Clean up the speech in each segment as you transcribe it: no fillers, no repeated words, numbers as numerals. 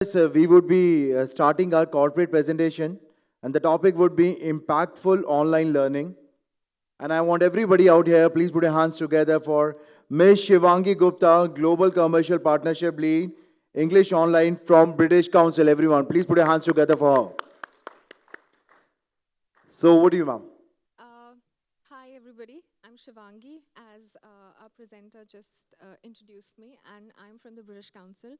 We would be starting our corporate presentation, and the topic would be impactful online learning. And I want everybody out here, please put your hands together for Ms. Shivangi Gupta, Global Commercial Partnership Lead, English Online from British Council. Everyone, please put your hands together for her. So, what do you, ma'am? Uh, Hi, everybody. I'm Shivangi, as our presenter just introduced me, and I'm from the British Council.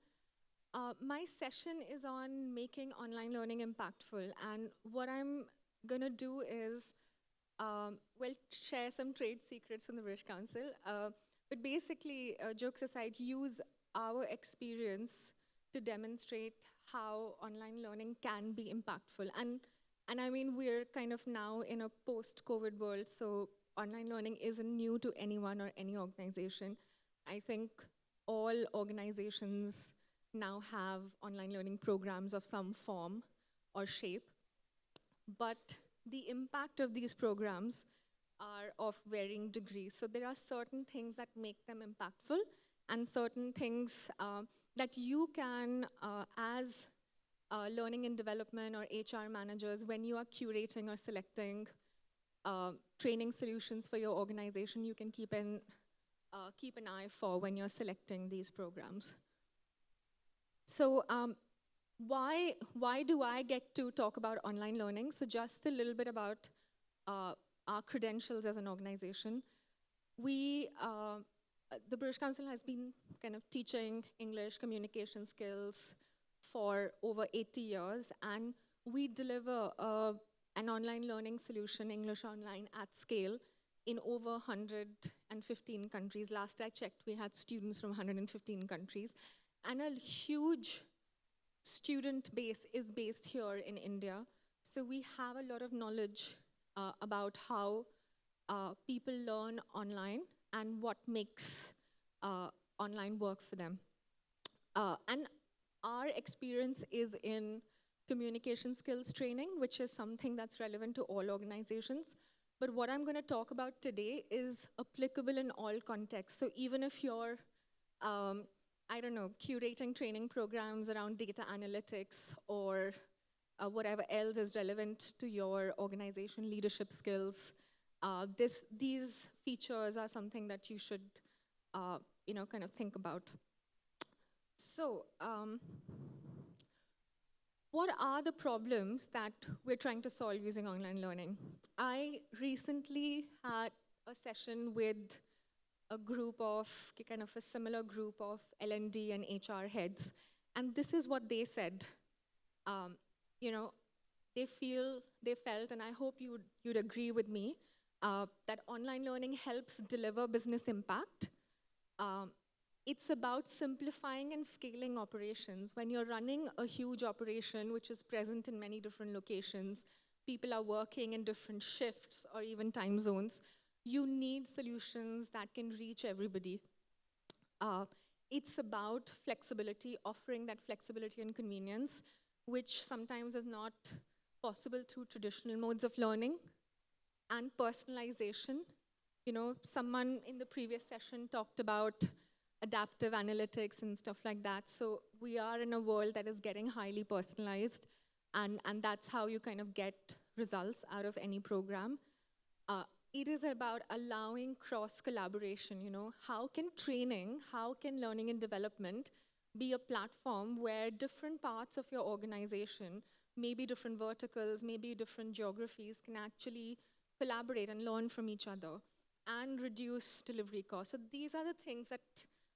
My session is on making online learning impactful, and what I'm going to do is, well, share some trade secrets from the British Council, but basically, jokes aside, use our experience to demonstrate how online learning can be impactful. And I mean, we're kind of now in a post-COVID world, so online learning isn't new to anyone or any organization. I think all organizations now have online learning programs of some form or shape, but the impact of these programs are of varying degrees. So there are certain things that make them impactful and certain things that you can, as learning and development or HR managers, when you are curating or selecting training solutions for your organization, you can keep an eye for when you're selecting these programs. So why do I get to talk about online learning? So just a little bit about our credentials as an organization. We, the British Council has been kind of teaching English communication skills for over 80 years, and we deliver an online learning solution, English Online, at scale in over 115 countries. Last I checked, we had students from 115 countries. And a huge student base is based here in India. So we have a lot of knowledge about how people learn online and what makes online work for them. And our experience is in communication skills training, which is something that's relevant to all organizations. But what I'm going to talk about today is applicable in all contexts. So even if you're I don't know, curating training programs around data analytics or whatever else is relevant to your organization leadership skills. These features are something that you should, kind of think about. So, what are the problems that we're trying to solve using online learning? I recently had a session with a group of, kind of a similar group of L&D and HR heads. And this is what they said. They felt, and I hope you'd agree with me, that online learning helps deliver business impact. It's about simplifying and scaling operations. When you're running a huge operation, which is present in many different locations, people are working in different shifts or even time zones, you need solutions that can reach everybody. It's about flexibility, offering that flexibility and convenience, which sometimes is not possible through traditional modes of learning, and personalization. You know, someone in the previous session talked about adaptive analytics and stuff like that. So we are in a world that is getting highly personalized, and that's how you kind of get results out of any program. It is about allowing cross-collaboration, How can learning and development be a platform where different parts of your organization, maybe different verticals, maybe different geographies, can actually collaborate and learn from each other and reduce delivery costs. So these are the things that,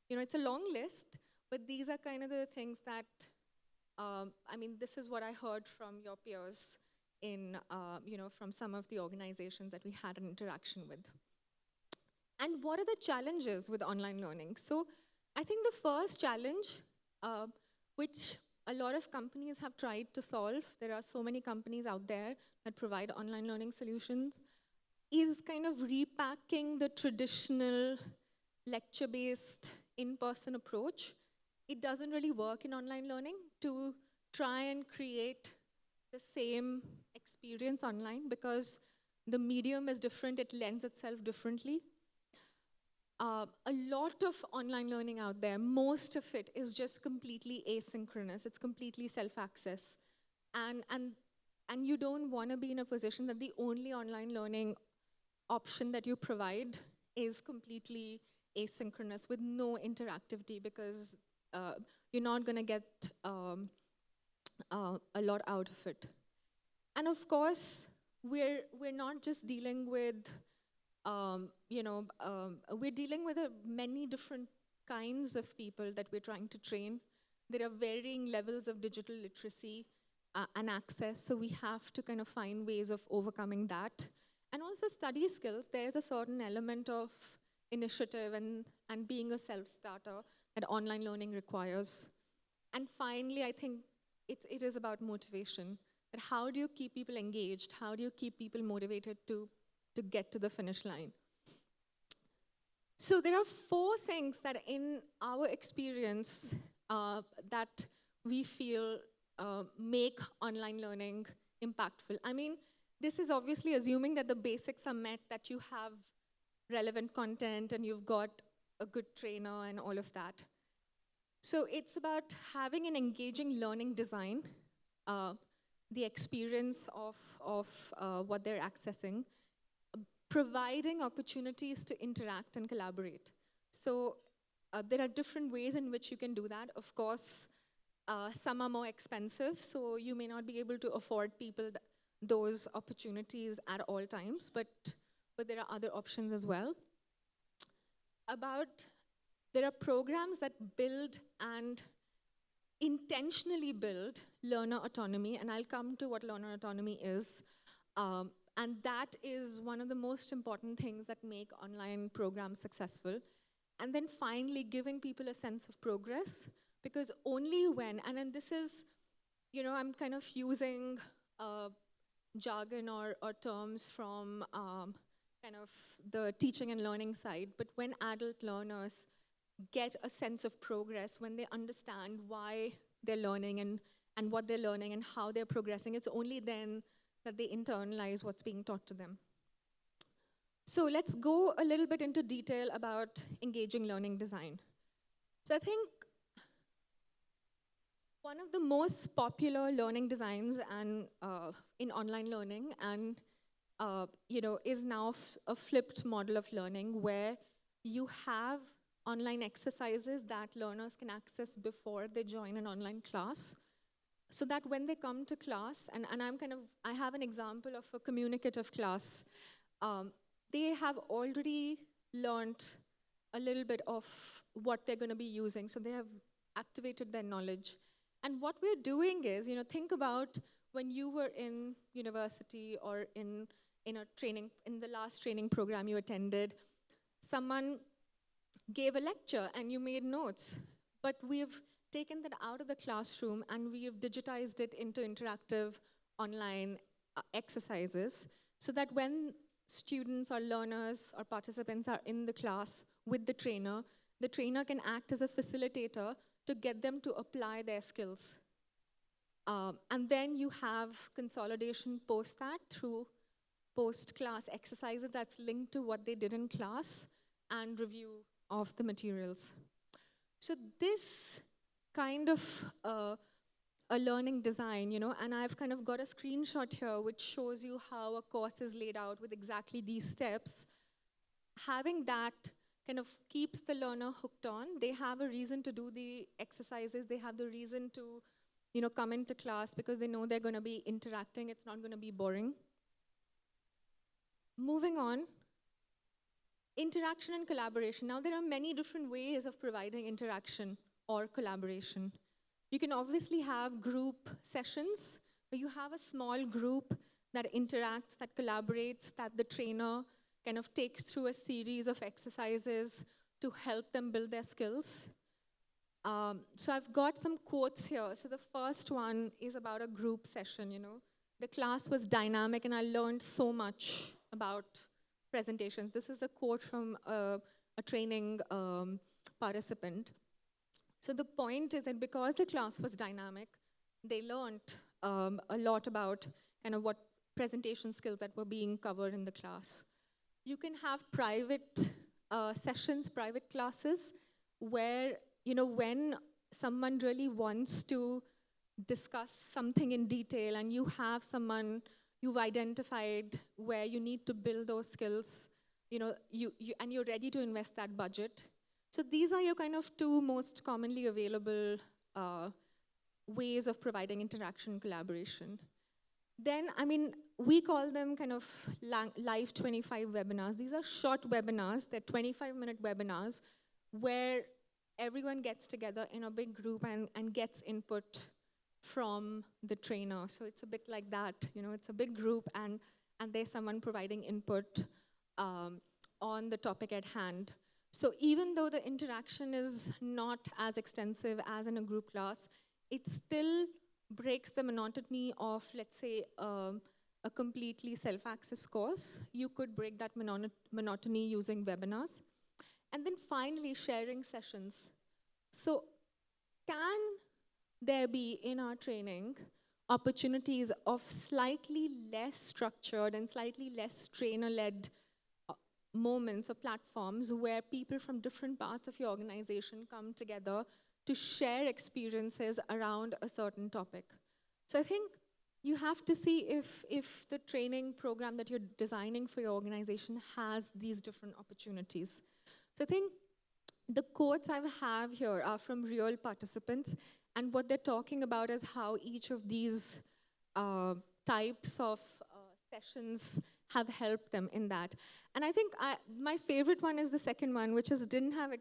it's a long list, but these are kind of the things that, this is what I heard from your peers from some of the organizations that we had an interaction with. And what are the challenges with online learning? So I think the first challenge, which a lot of companies have tried to solve, there are so many companies out there that provide online learning solutions, is kind of repacking the traditional lecture-based in-person approach. It doesn't really work in online learning to try and create the same experience online because the medium is different, it lends itself differently. A lot of online learning out there, most of it is just completely asynchronous. It's completely self-access. And you don't want to be in a position that the only online learning option that you provide is completely asynchronous with no interactivity, because you're not going to get a lot out of it. And of course, we're not just dealing with we're dealing with many different kinds of people that we're trying to train. There are varying levels of digital literacy and access, so we have to kind of find ways of overcoming that. And also study skills, there's a certain element of initiative and being a self-starter that online learning requires. And finally, I think it is about motivation. That how do you keep people engaged? How do you keep people motivated to get to the finish line? So there are 4 things that in our experience that we feel make online learning impactful. I mean, this is obviously assuming that the basics are met, that you have relevant content and you've got a good trainer and all of that. So it's about having an engaging learning design, the experience of what they're accessing, providing opportunities to interact and collaborate. So there are different ways in which you can do that. Of course, some are more expensive, so you may not be able to afford people those opportunities at all times, but there are other options as well. There are programs that build and intentionally build learner autonomy, and I'll come to what learner autonomy is. And that is one of the most important things that make online programs successful. And then finally, giving people a sense of progress, because only when, and then this is, I'm kind of using jargon or terms from kind of the teaching and learning side, but when adult learners get a sense of progress, when they understand why they're learning and what they're learning and how they're progressing, it's only then that they internalize what's being taught to them. So let's go a little bit into detail about engaging learning design. So I think one of the most popular learning designs and in online learning and is now a flipped model of learning, where you have online exercises that learners can access before they join an online class, so that when they come to class, and I have an example of a communicative class, they have already learned a little bit of what they're going to be using, so they have activated their knowledge. And what we're doing is, think about when you were in university or in a training, in the last training program you attended, someone gave a lecture and you made notes, but we've taken that out of the classroom and we've digitized it into interactive online exercises, so that when students or learners or participants are in the class with the trainer can act as a facilitator to get them to apply their skills. And then you have consolidation post that through post-class exercises that's linked to what they did in class and review of the materials. So this kind of a learning design, and I've kind of got a screenshot here which shows you how a course is laid out with exactly these steps. Having that kind of keeps the learner hooked on. They have a reason to do the exercises. They have the reason to, come into class because they know they're going to be interacting. It's not going to be boring. Moving on, interaction and collaboration. Now, there are many different ways of providing interaction or collaboration. You can obviously have group sessions where you have a small group that interacts, that collaborates, that the trainer kind of takes through a series of exercises to help them build their skills. So I've got some quotes here. So the first one is about a group session, The class was dynamic and I learned so much about presentations. This is a quote from a training participant. So the point is that because the class was dynamic, they learned a lot about kind of what presentation skills that were being covered in the class. You can have private sessions, private classes, where, when someone really wants to discuss something in detail and you have someone you've identified where you need to build those skills, and you're ready to invest that budget. So these are your kind of two most commonly available ways of providing interaction and collaboration. Then, we call them kind of live 25 webinars. These are short webinars, they're 25-minute webinars where everyone gets together in a big group and gets input from the trainer. So it's a bit like that, it's a big group and there's someone providing input on the topic at hand. So even though the interaction is not as extensive as in a group class, it still breaks the monotony of, let's say, a completely self-access course. You could break that monotony using webinars. And then finally, sharing sessions. So can there be in our training opportunities of slightly less structured and slightly less trainer-led moments or platforms where people from different parts of your organization come together to share experiences around a certain topic? So I think you have to see if the training program that you're designing for your organization has these different opportunities. So I think the quotes I have here are from real participants, and what they're talking about is how each of these types of sessions have helped them in that. And I think my favorite one is the second one, which is didn't have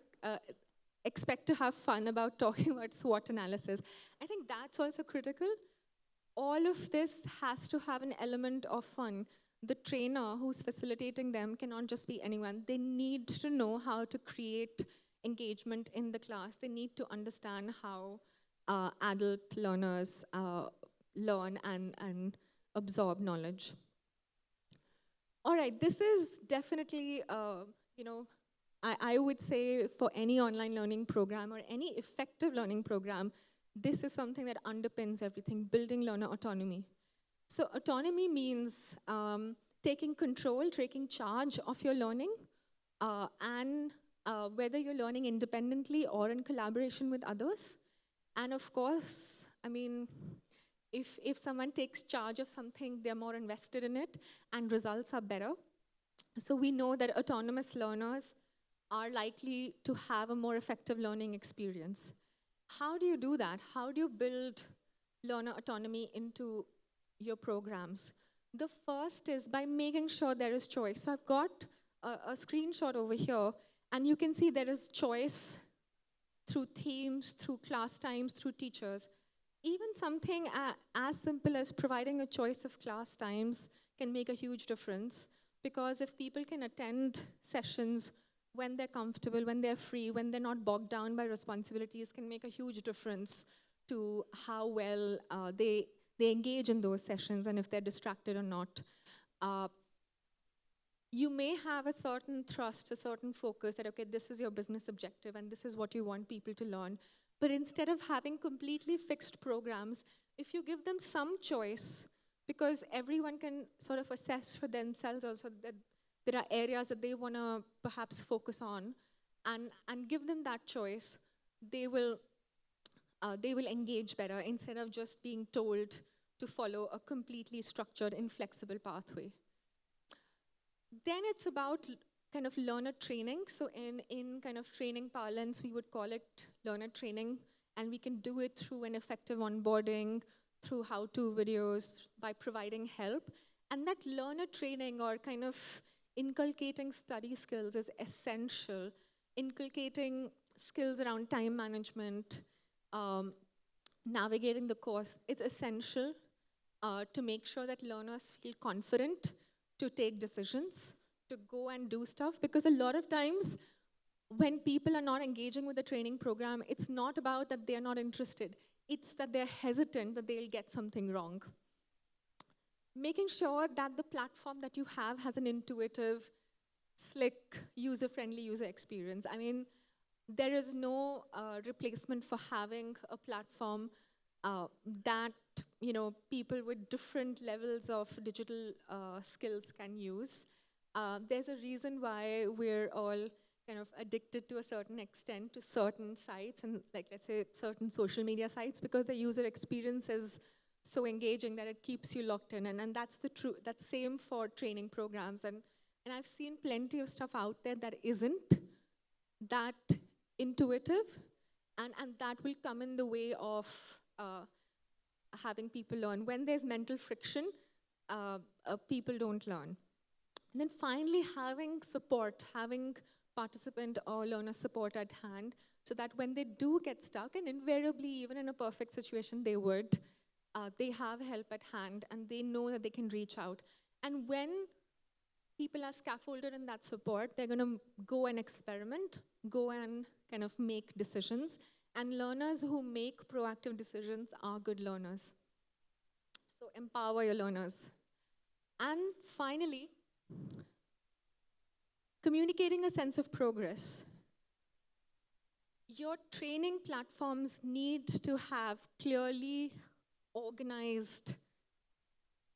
expect to have fun about talking about SWOT analysis. I think that's also critical. All of this has to have an element of fun. The trainer who's facilitating them cannot just be anyone. They need to know how to create engagement in the class. They need to understand how adult learners learn and absorb knowledge. All right, this is definitely, I would say for any online learning program or any effective learning program, this is something that underpins everything, building learner autonomy. So autonomy means taking control, taking charge of your learning, and whether you're learning independently or in collaboration with others. And of course, if someone takes charge of something, they're more invested in it and results are better. So we know that autonomous learners are likely to have a more effective learning experience. How do you do that? How do you build learner autonomy into your programs? The first is by making sure there is choice. So I've got a screenshot over here, and you can see there is choice through themes, through class times, through teachers. Even something as simple as providing a choice of class times can make a huge difference, because if people can attend sessions when they're comfortable, when they're free, when they're not bogged down by responsibilities, can make a huge difference to how well they engage in those sessions and if they're distracted or not. You may have a certain thrust, a certain focus that, okay, this is your business objective and this is what you want people to learn. But instead of having completely fixed programs, if you give them some choice, because everyone can sort of assess for themselves also that there are areas that they want to perhaps focus on, and give them that choice, they will engage better instead of just being told to follow a completely structured, inflexible pathway. Then it's about kind of learner training. So in kind of training parlance, we would call it learner training, and we can do it through an effective onboarding, through how-to videos, by providing help. And that learner training, or kind of inculcating study skills, is essential. Inculcating skills around time management, navigating the course is essential to make sure that learners feel confident to take decisions, to go and do stuff. Because a lot of times when people are not engaging with the training program, it's not about that they're not interested. It's that they're hesitant that they'll get something wrong. Making sure that the platform that you have has an intuitive, slick, user-friendly user experience. There is no replacement for having a platform that people with different levels of digital skills can use. There's a reason why we're all kind of addicted to a certain extent to certain sites and like, let's say, certain social media sites because the user experience is so engaging that it keeps you locked in. And that's that's same for training programs. And I've seen plenty of stuff out there that isn't that intuitive, and that will come in the way of having people learn. When there's mental friction, people don't learn. And then finally, having support, having participant or learner support at hand, so that when they do get stuck, and invariably, even in a perfect situation, they would, they have help at hand, and they know that they can reach out. And when people are scaffolded in that support, they're going to go and experiment, go and kind of make decisions. And learners who make proactive decisions are good learners. So empower your learners. And finally, communicating a sense of progress. Your training platforms need to have clearly organized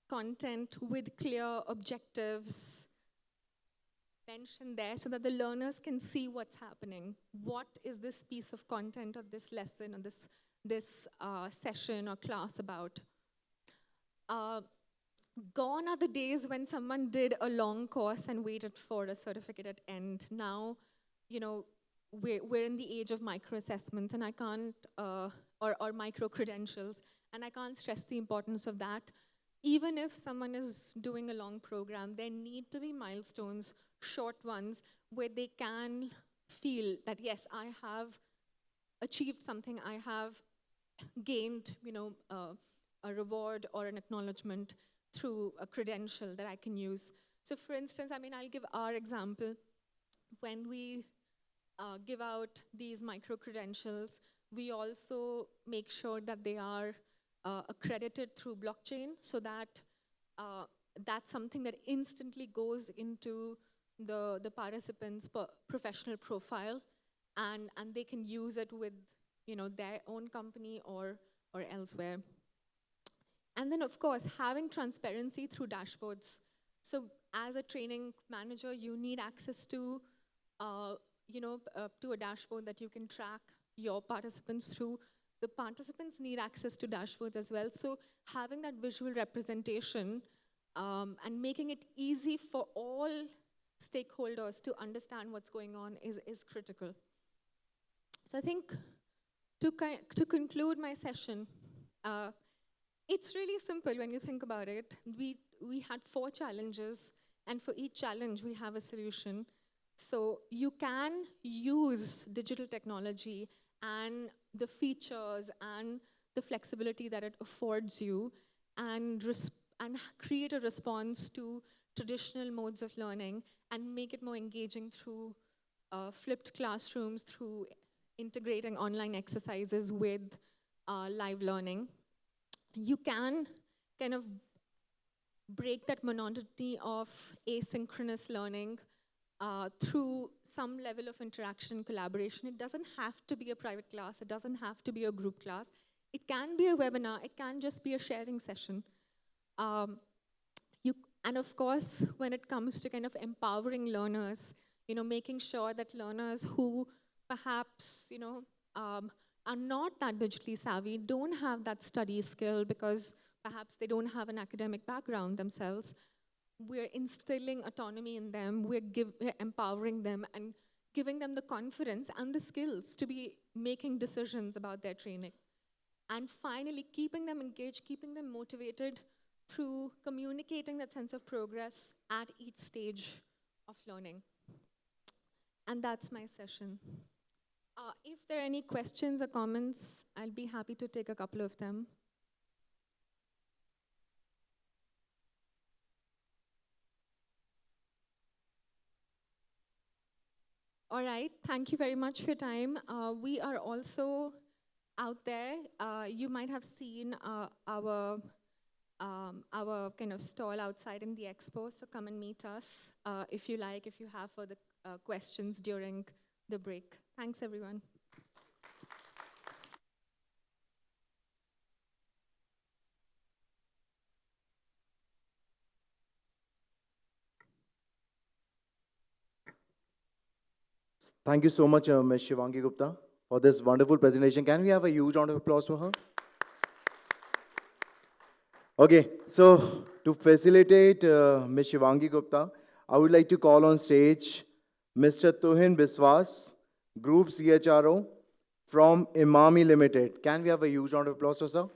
content with clear objectives mentioned there so that the learners can see what's happening. What is this piece of content or this lesson or this session or class about? Gone are the days when someone did a long course and waited for a certificate at end. Now, you know, we're in the age of micro-assessments, and I can't, or micro-credentials, and I can't stress the importance of that. Even if someone is doing a long program, there need to be milestones, short ones, where they can feel that, yes, I have achieved something, I have gained, you know, a reward or an acknowledgement through a credential that I can use. So for instance, I mean, I'll give our example. When we give out these micro-credentials, we also make sure that they are accredited through blockchain so that that's something that instantly goes into the participants' professional profile, and they can use it with, you know, their own company or elsewhere. And then, of course, having transparency through dashboards. So as a training manager, you need access to, you know, to a dashboard that you can track your participants through. The participants need access to dashboards as well. So having that visual representation and making it easy for all stakeholders to understand what's going on is critical. So I think to conclude my session, it's really simple when you think about it. We had 4 challenges, and for each challenge, we have a solution. So you can use digital technology and the features and the flexibility that it affords you and create a response to traditional modes of learning and make it more engaging through flipped classrooms, through integrating online exercises with live learning. You can kind of break that monotony of asynchronous learning through some level of interaction and collaboration. It doesn't have to be a private class. It doesn't have to be a group class. It can be a webinar. It can just be a sharing session. And of course, when it comes to kind of empowering learners, you know, making sure that learners who perhaps, you know, are not that digitally savvy, don't have that study skill because perhaps they don't have an academic background themselves, we're instilling autonomy in them, we're empowering them and giving them the confidence and the skills to be making decisions about their training. And finally, keeping them engaged, keeping them motivated through communicating that sense of progress at each stage of learning. And that's my session. If there are any questions or comments, I'll be happy to take a couple of them. All right, thank you very much for your time. We are also out there. You might have seen our kind of stall outside in the expo, so come and meet us if you like, if you have further questions during the break. Thanks, everyone. Thank you so much, Ms. Shivangi Gupta, for this wonderful presentation. Can we have a huge round of applause for her? Okay, so to facilitate Ms. Shivangi Gupta, I would like to call on stage Mr. Tuhin Biswas, Group CHRO from Imami Limited. Can we have a huge round of applause for sir?